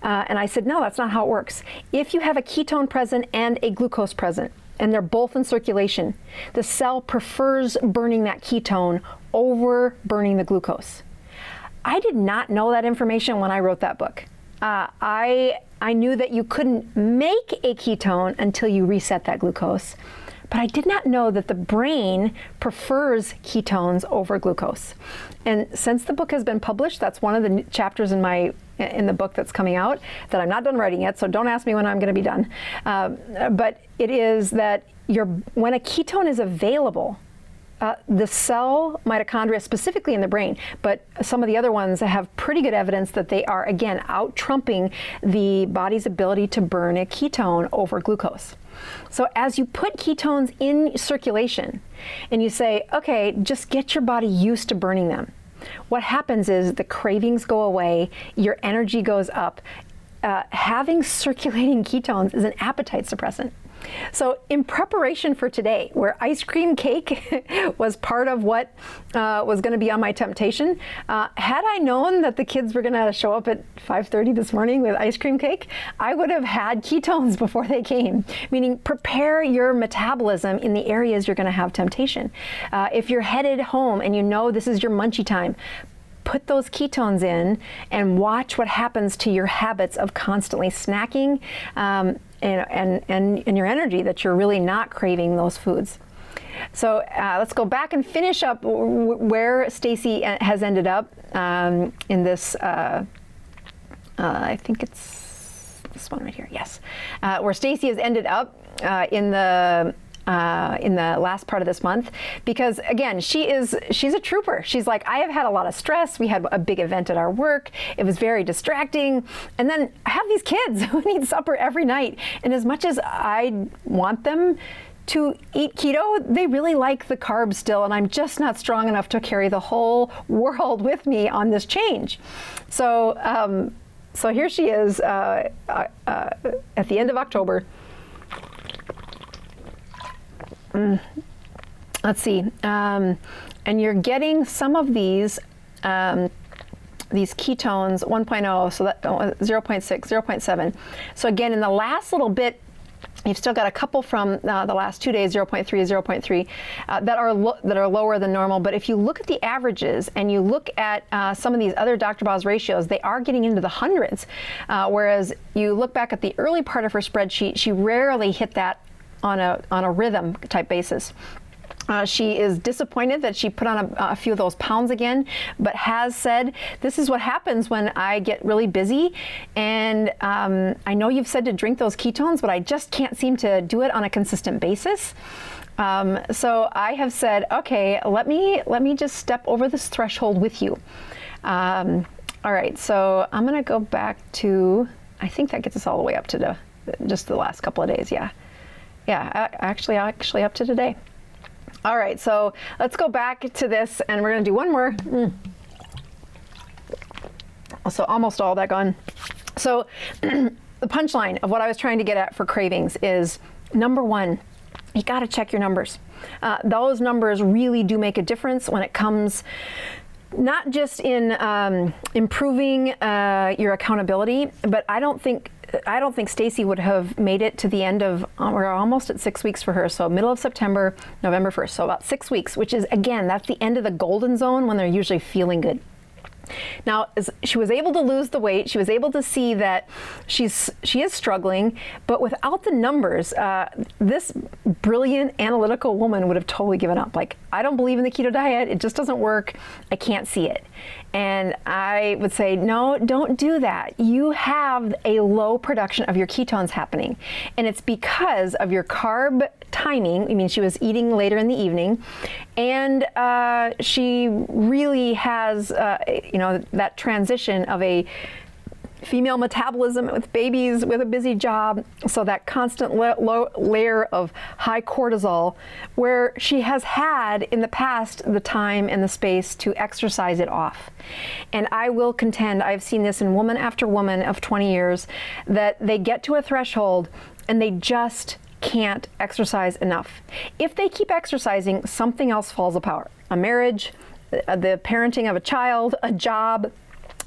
And I said, no, that's not how it works. If you have a ketone present and a glucose present, and they're both in circulation, the cell prefers burning that ketone over burning the glucose. I did not know that information when I wrote that book. I knew that you couldn't make a ketone until you reset that glucose, but I did not know that the brain prefers ketones over glucose. And since the book has been published, that's one of the chapters in the book that's coming out that I'm not done writing yet, so don't ask me when I'm going to be done. But it is that when a ketone is available, the cell mitochondria, specifically in the brain, but some of the other ones have pretty good evidence that they are, again, out-trumping the body's ability to burn a ketone over glucose. So as you put ketones in circulation and you say, okay, just get your body used to burning them, what happens is the cravings go away, your energy goes up. Having circulating ketones is an appetite suppressant. So in preparation for today, where ice cream cake was part of what was going to be on my temptation, had I known that the kids were going to show up at 5:30 this morning with ice cream cake, I would have had ketones before they came, meaning prepare your metabolism in the areas you're going to have temptation. If you're headed home and you know this is your munchie time, put those ketones in and watch what happens to your habits of constantly snacking and your energy, that you're really not craving those foods. So let's go back and finish up where Stacy has ended up in this, I think it's this one right here, yes, where Stacy has ended up in the last part of this month, because again, she's a trooper. She's like, I have had a lot of stress. We had a big event at our work. It was very distracting. And then I have these kids who need supper every night. And as much as I want them to eat keto, they really like the carbs still, and I'm just not strong enough to carry the whole world with me on this change. So, so here she is at the end of October. Let's see, and you're getting some of these ketones 1.0, so that 0.6, 0.7. So again, in the last little bit, you've still got a couple from the last 2 days, 0.3, 0.3, that are lower than normal. But if you look at the averages and you look at some of these other Dr. Bow's ratios, they are getting into the hundreds. Whereas you look back at the early part of her spreadsheet, she rarely hit that on a rhythm type basis. She is disappointed that she put on a few of those pounds again, but has said, this is what happens when I get really busy. And I know you've said to drink those ketones, but I just can't seem to do it on a consistent basis. So I have said, okay, let me just step over this threshold with you. All right, so I'm gonna go back to, I think that gets us all the way up to just the last couple of days, yeah. Yeah, actually up to today. All right, so let's go back to this, and we're gonna do one more. So almost all that gone. So the punchline of what I was trying to get at for cravings is, number one, you gotta check your numbers. Those numbers really do make a difference when it comes not just in improving your accountability, but I don't think Stacy would have made it to the end of, we're almost at 6 weeks for her, so middle of September, November 1st, so about 6 weeks, which is, again, that's the end of the golden zone when they're usually feeling good. Now, she was able to lose the weight. She was able to see that she is struggling, but without the numbers, this brilliant analytical woman would have totally given up. Like, I don't believe in the keto diet. It just doesn't work. I can't see it. And I would say, no, don't do that. You have a low production of your ketones happening. And it's because of your carb timing. I mean, she was eating later in the evening, and she really has, that transition of a female metabolism with babies, with a busy job, so that constant layer of high cortisol, where she has had in the past the time and the space to exercise it off. And I will contend, I've seen this in woman after woman of 20 years, that they get to a threshold and they just can't exercise enough. If they keep exercising, something else falls apart. A marriage, the parenting of a child, a job,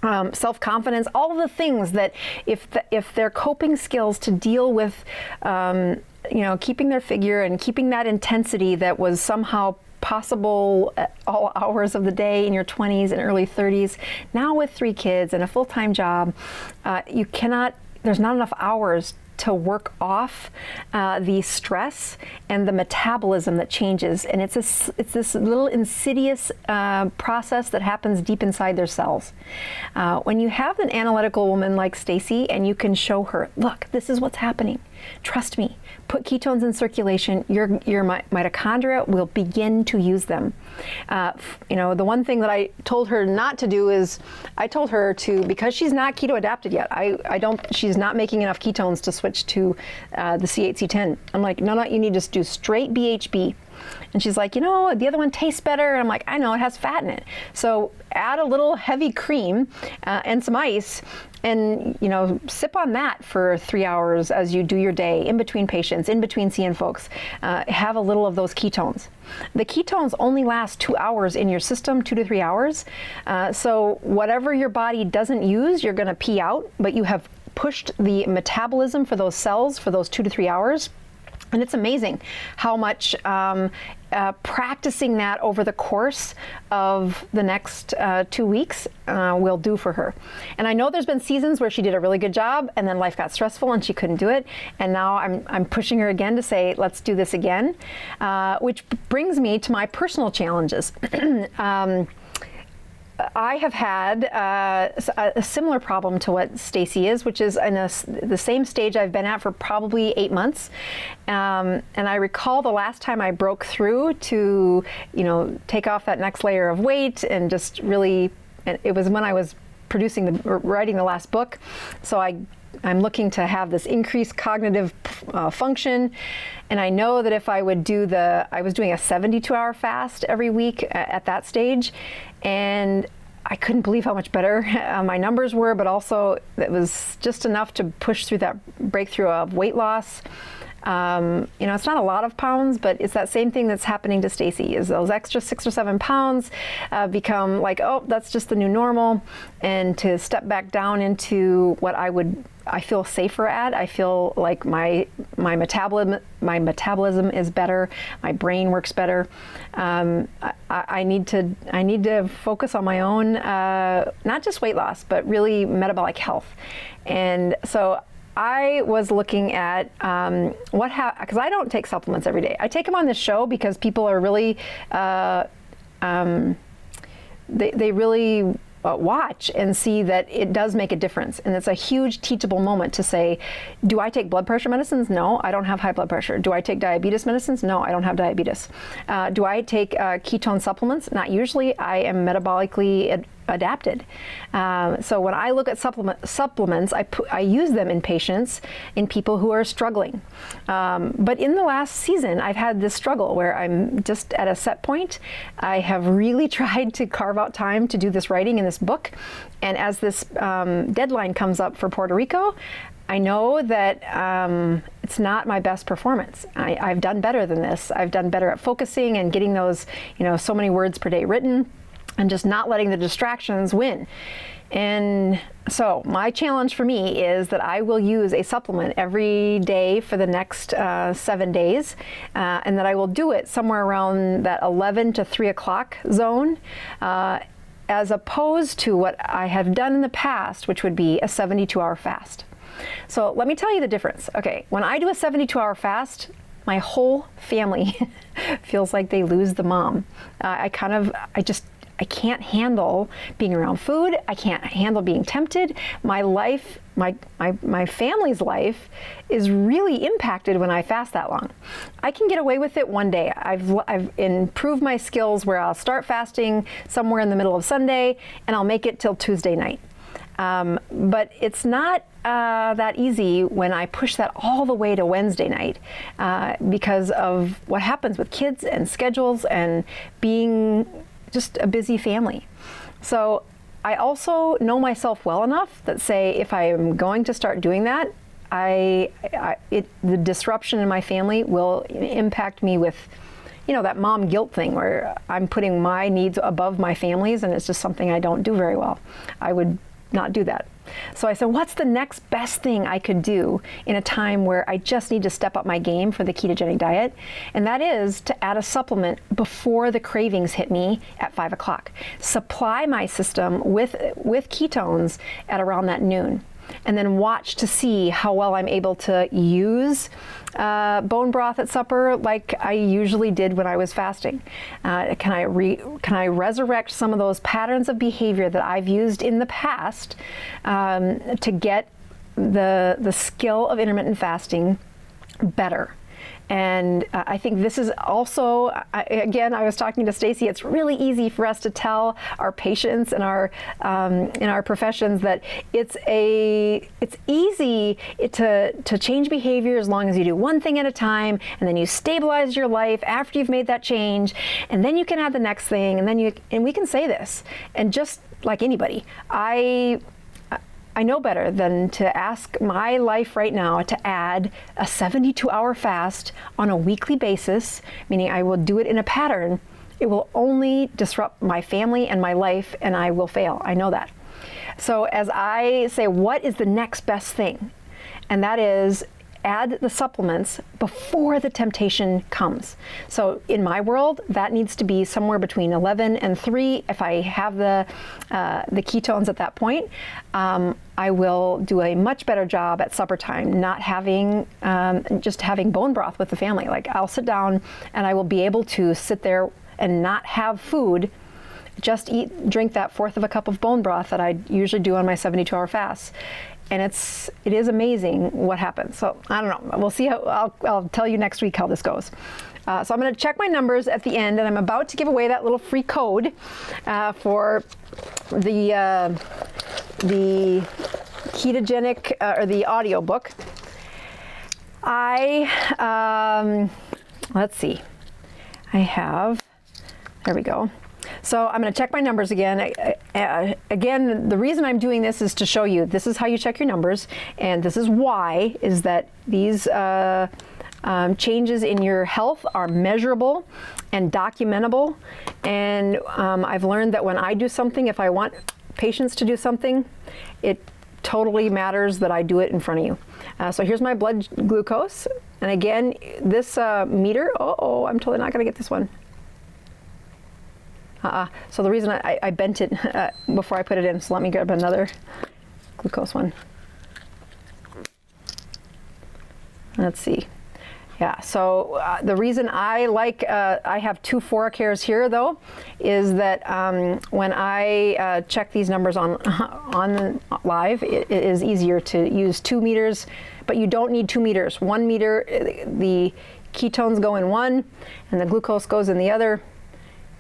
self-confidence, all the things that if their coping skills to deal with keeping their figure and keeping that intensity that was somehow possible at all hours of the day in your 20s and early 30s, now with 3 kids and a full-time job, there's not enough hours to work off the stress and the metabolism that changes. And it's this little insidious process that happens deep inside their cells. When you have an analytical woman like Stacy and you can show her, look, this is what's happening. Trust me, put ketones in circulation, your mitochondria will begin to use them. The one thing that I told her not to do is, I told her to, because she's not keto adapted yet, she's not making enough ketones to switch to the C8C10. I'm like, no, you need to do straight BHB. And she's like, the other one tastes better. And I'm like, I know, it has fat in it. So add a little heavy cream and some ice, and sip on that for 3 hours as you do your day, in between patients, in between seeing folks. Have a little of those ketones. The ketones only last 2 hours in your system, 2 to 3 hours. So whatever your body doesn't use, you're going to pee out, but you have pushed the metabolism for those cells for those 2 to 3 hours. And it's amazing how much practicing that over the course of the next 2 weeks will do for her. And I know there's been seasons where she did a really good job and then life got stressful and she couldn't do it. And now I'm pushing her again to say, let's do this again, which brings me to my personal challenges. I have had a similar problem to what Stacy is, which is in the same stage I've been at for probably 8 months. And I recall the last time I broke through to, take off that next layer of weight and just really, and it was when I was writing the last book. So I'm looking to have this increased cognitive function. And I know that if I would I was doing a 72-hour fast every week at that stage. And I couldn't believe how much better my numbers were, but also it was just enough to push through that breakthrough of weight loss. It's not a lot of pounds, but it's that same thing that's happening to Stacy, is those extra 6 or 7 pounds become like, oh, that's just the new normal. And to step back down into what I feel safer at. I feel like my metabolism is better. My brain works better. I need to focus on my own, not just weight loss, but really metabolic health. And so I was looking at because I don't take supplements every day. I take them on this show because people are really, they really watch and see that it does make a difference. And it's a huge teachable moment to say, do I take blood pressure medicines? No, I don't have high blood pressure. Do I take diabetes medicines? No, I don't have diabetes. Do I take ketone supplements? Not usually. I am metabolically adapted. So when I look at supplements, I use them in patients, in people who are struggling. But in the last season, I've had this struggle where I'm just at a set point. I have really tried to carve out time to do this writing in this book. And as this deadline comes up for Puerto Rico, I know that it's not my best performance. I've done better than this. I've done better at focusing and getting those, so many words per day written, and just not letting the distractions win. And so my challenge for me is that I will use a supplement every day for the next 7 days, and that I will do it somewhere around that 11 to 3 o'clock zone, as opposed to what I have done in the past, which would be a 72-hour fast. So let me tell you the difference. Okay, when I do a 72-hour fast, my whole family feels like they lose the mom. I can't handle being around food. I can't handle being tempted. My life, my family's life is really impacted when I fast that long. I can get away with it one day. I've improved my skills where I'll start fasting somewhere in the middle of Sunday and I'll make it till Tuesday night. But it's not that easy when I push that all the way to Wednesday night, because of what happens with kids and schedules and being just a busy family. So I also know myself well enough that, say, if I am going to start doing that, the disruption in my family will impact me with, that mom guilt thing where I'm putting my needs above my family's, and it's just something I don't do very well. I would not do that. So I said, what's the next best thing I could do in a time where I just need to step up my game for the ketogenic diet? And that is to add a supplement before the cravings hit me at 5 o'clock. Supply my system with ketones at around that noon. And then watch to see how well I'm able to use bone broth at supper like I usually did when I was fasting. Can I resurrect some of those patterns of behavior that I've used in the past to get the skill of intermittent fasting better? And I think this is also, again, I was talking to Stacy, it's really easy for us to tell our patients and our in our professions that it's easy to change behavior as long as you do one thing at a time, and then you stabilize your life after you've made that change, and then you can add the next thing, and we can say this. And just like anybody, I know better than to ask my life right now to add a 72-hour fast on a weekly basis, meaning I will do it in a pattern. It will only disrupt my family and my life, and I will fail. I know that. So as I say, what is the next best thing? And that is add the supplements before the temptation comes. So in my world, that needs to be somewhere between 11 and 3. If I have the ketones at that point, I will do a much better job at supper time, not having, just having bone broth with the family. Like, I'll sit down and I will be able to sit there and not have food, just drink that fourth of a cup of bone broth that I usually do on my 72-hour fast. And it is amazing what happens. So I don't know. We'll see how. I'll tell you next week how this goes. So I'm going to check my numbers at the end, and I'm about to give away that little free code for the ketogenic or the audiobook. Let's see. There we go. So I'm going to check my numbers again. Again, the reason I'm doing this is to show you this is how you check your numbers, and this is why, is that these changes in your health are measurable and documentable. And I've learned that when I do something, if I want patients to do something, it totally matters that I do it in front of you. So here's my blood glucose. And again, this meter, I'm totally not going to get this one. So the reason I bent it before I put it in, so let me grab another glucose one. Let's see. Yeah, so the reason I have 2 FORACAREs here though, is that when I check these numbers on live, it is easier to use 2 meters, but you don't need 2 meters. 1 meter, the ketones go in one and the glucose goes in the other,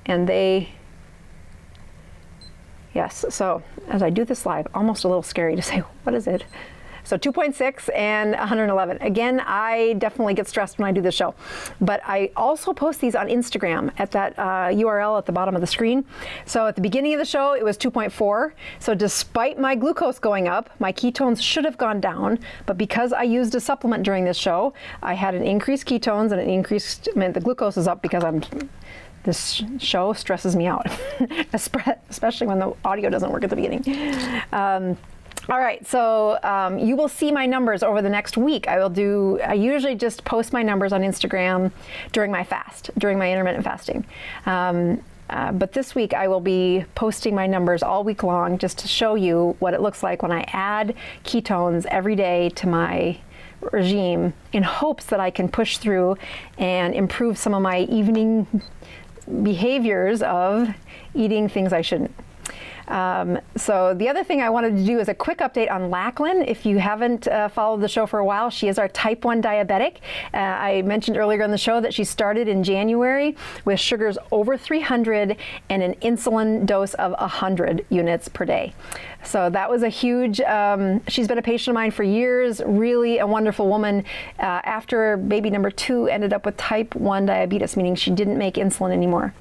and they Yes, so as I do this live, almost a little scary to say, what is it? So 2.6 and 111. Again, I definitely get stressed when I do this show. But I also post these on Instagram at that URL at the bottom of the screen. So at the beginning of the show, it was 2.4. So despite my glucose going up, my ketones should have gone down. But because I used a supplement during this show, I had an increased ketones and an increased, I mean, the glucose is up because this show stresses me out, especially when the audio doesn't work at the beginning. All right, so you will see my numbers over the next week. I usually just post my numbers on Instagram during my fast, during my intermittent fasting. But this week I will be posting my numbers all week long just to show you what it looks like when I add ketones every day to my regime in hopes that I can push through and improve some of my evening behaviors of eating things I shouldn't. So the other thing I wanted to do is a quick update on Lachlan. If you haven't followed the show for a while, she is our type 1 diabetic. I mentioned earlier in the show that she started in January with sugars over 300 and an insulin dose of 100 units per day. So that was a huge, she's been a patient of mine for years, really a wonderful woman. After baby number 2 ended up with type 1 diabetes, meaning she didn't make insulin anymore.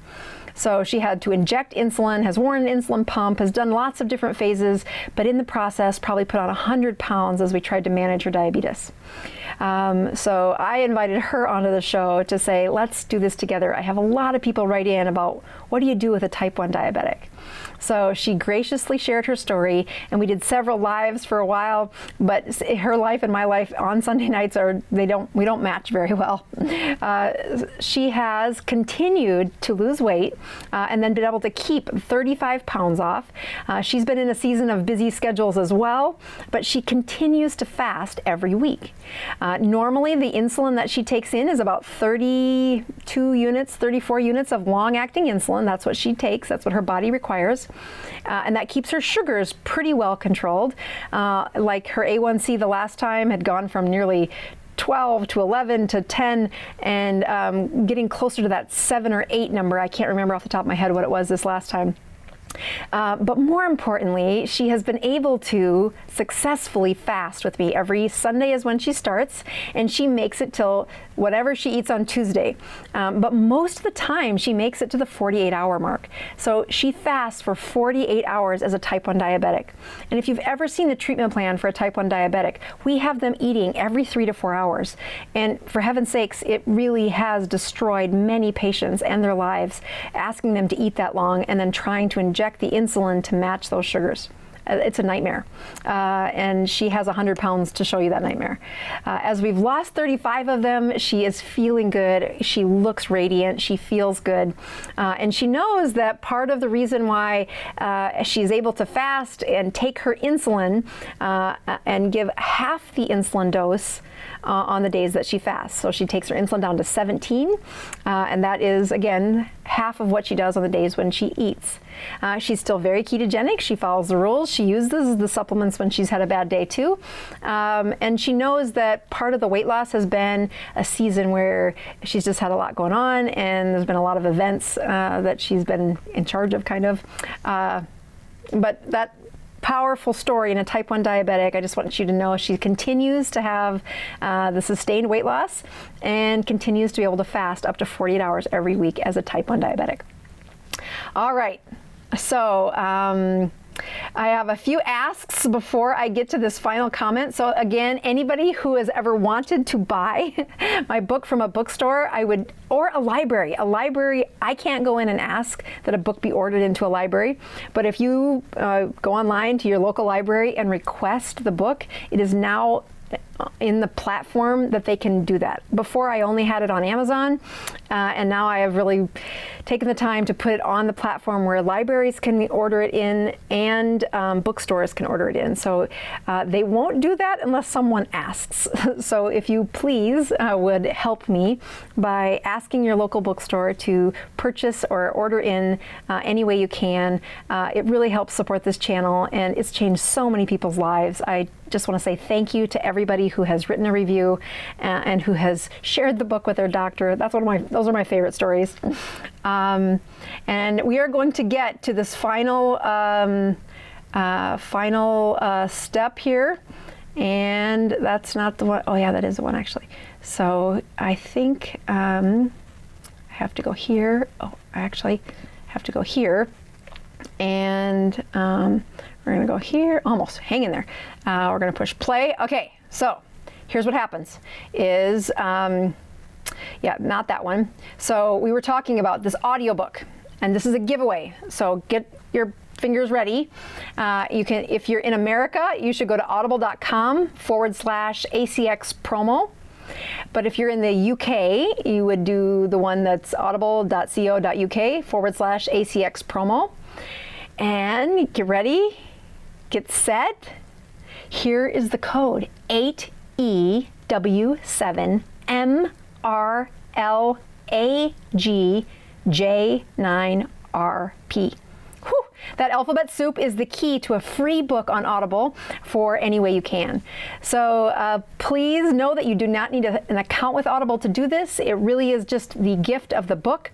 So she had to inject insulin, has worn an insulin pump, has done lots of different phases, but in the process probably put on 100 pounds as we tried to manage her diabetes. So I invited her onto the show to say, let's do this together. I have a lot of people write in about what do you do with a type 1 diabetic? So she graciously shared her story, and we did several lives for a while, but her life and my life on Sunday nights we don't match very well. She has continued to lose weight and then been able to keep 35 pounds off. She's been in a season of busy schedules as well, but she continues to fast every week. Normally the insulin that she takes in is about 32 units, 34 units of long-acting insulin. That's what she takes. That's what her body requires. And that keeps her sugars pretty well controlled. Like her A1C the last time had gone from nearly 12 to 11 to 10 and getting closer to that 7 or 8 number. I can't remember off the top of my head what it was this last time. But more importantly, she has been able to successfully fast with me. Every Sunday is when she starts, and she makes it till whatever she eats on Tuesday. But most of the time, she makes it to the 48-hour mark. So she fasts for 48 hours as a type 1 diabetic. And if you've ever seen the treatment plan for a type 1 diabetic, we have them eating every 3 to 4 hours. And for heaven's sakes, it really has destroyed many patients and their lives, asking them to eat that long and then trying to inject the insulin to match those sugars. It's a nightmare. And she has 100 pounds to show you that nightmare. As we've lost 35 of them, she is feeling good. She looks radiant. She feels good. And she knows that part of the reason why she's able to fast and take her insulin and give half the insulin dose on the days that she fasts. So she takes her insulin down to 17, and that is, again, half of what she does on the days when she eats. She's still very ketogenic. She follows the rules. She uses the supplements when she's had a bad day too. And she knows that part of the weight loss has been a season where she's just had a lot going on, and there's been a lot of events that she's been in charge of, kind of. But that powerful story in a type 1 diabetic, I just want you to know she continues to have the sustained weight loss and continues to be able to fast up to 48 hours every week as a type 1 diabetic. All right, so I have a few asks before I get to this final comment. So again, anybody who has ever wanted to buy my book from a bookstore, or a library, I can't go in and ask that a book be ordered into a library. But if you go online to your local library and request the book, it is now in the platform that they can do that. Before I only had it on Amazon, and now I have really taken the time to put it on the platform where libraries can order it in and bookstores can order it in. So they won't do that unless someone asks. So if you please would help me by asking your local bookstore to purchase or order in any way you can. It really helps support this channel, and it's changed so many people's lives. I just want to say thank you to everybody who has written a review and who has shared the book with their doctor. Those are my favorite stories. And we are going to get to this final step here. And that's not the one. Oh yeah, that is the one actually. So I think I have to go here. Oh, I actually have to go here. And we're gonna go here, almost, hang in there. We're gonna push play. Okay, so here's what happens is, yeah, not that one. So we were talking about this audiobook, and this is a giveaway. So get your fingers ready. You can, if you're in America, you should go to audible.com/ACX promo. But if you're in the UK, you would do the one that's audible.co.uk/ACX promo. And get ready, get set. Here is the code 8EW7MRLAGJ9RP. That alphabet soup is the key to a free book on Audible for any way you can. So please know that you do not need an account with Audible to do this. It really is just the gift of the book.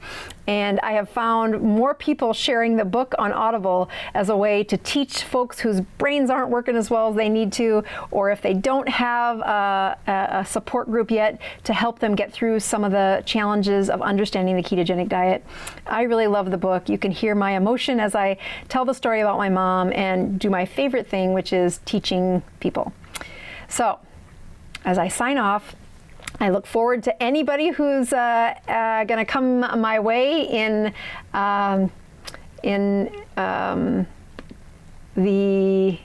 And I have found more people sharing the book on Audible as a way to teach folks whose brains aren't working as well as they need to, or if they don't have a support group yet, to help them get through some of the challenges of understanding the ketogenic diet. I really love the book. You can hear my emotion as I tell the story about my mom and do my favorite thing, which is teaching people. So, as I sign off, I look forward to anybody who's going to come my way in the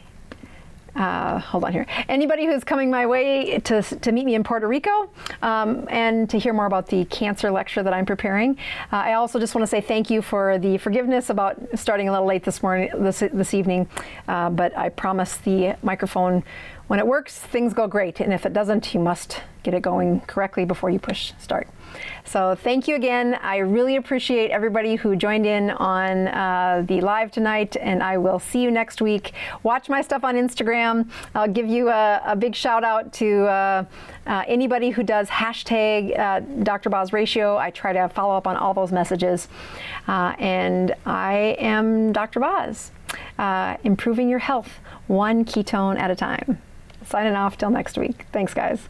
hold on here. Anybody who's coming my way to meet me in Puerto Rico and to hear more about the cancer lecture that I'm preparing. I also just want to say thank you for the forgiveness about starting a little late this evening, but I promise the microphone, when it works, things go great, and if it doesn't, you must get it going correctly before you push start. So thank you again. I really appreciate everybody who joined in on the live tonight, and I will see you next week. Watch my stuff on Instagram. I'll give you a big shout out to anybody who does hashtag Dr. Boz Ratio. I try to follow up on all those messages. And I am Dr. Boz, improving your health one ketone at a time. Signing off till next week. Thanks, guys.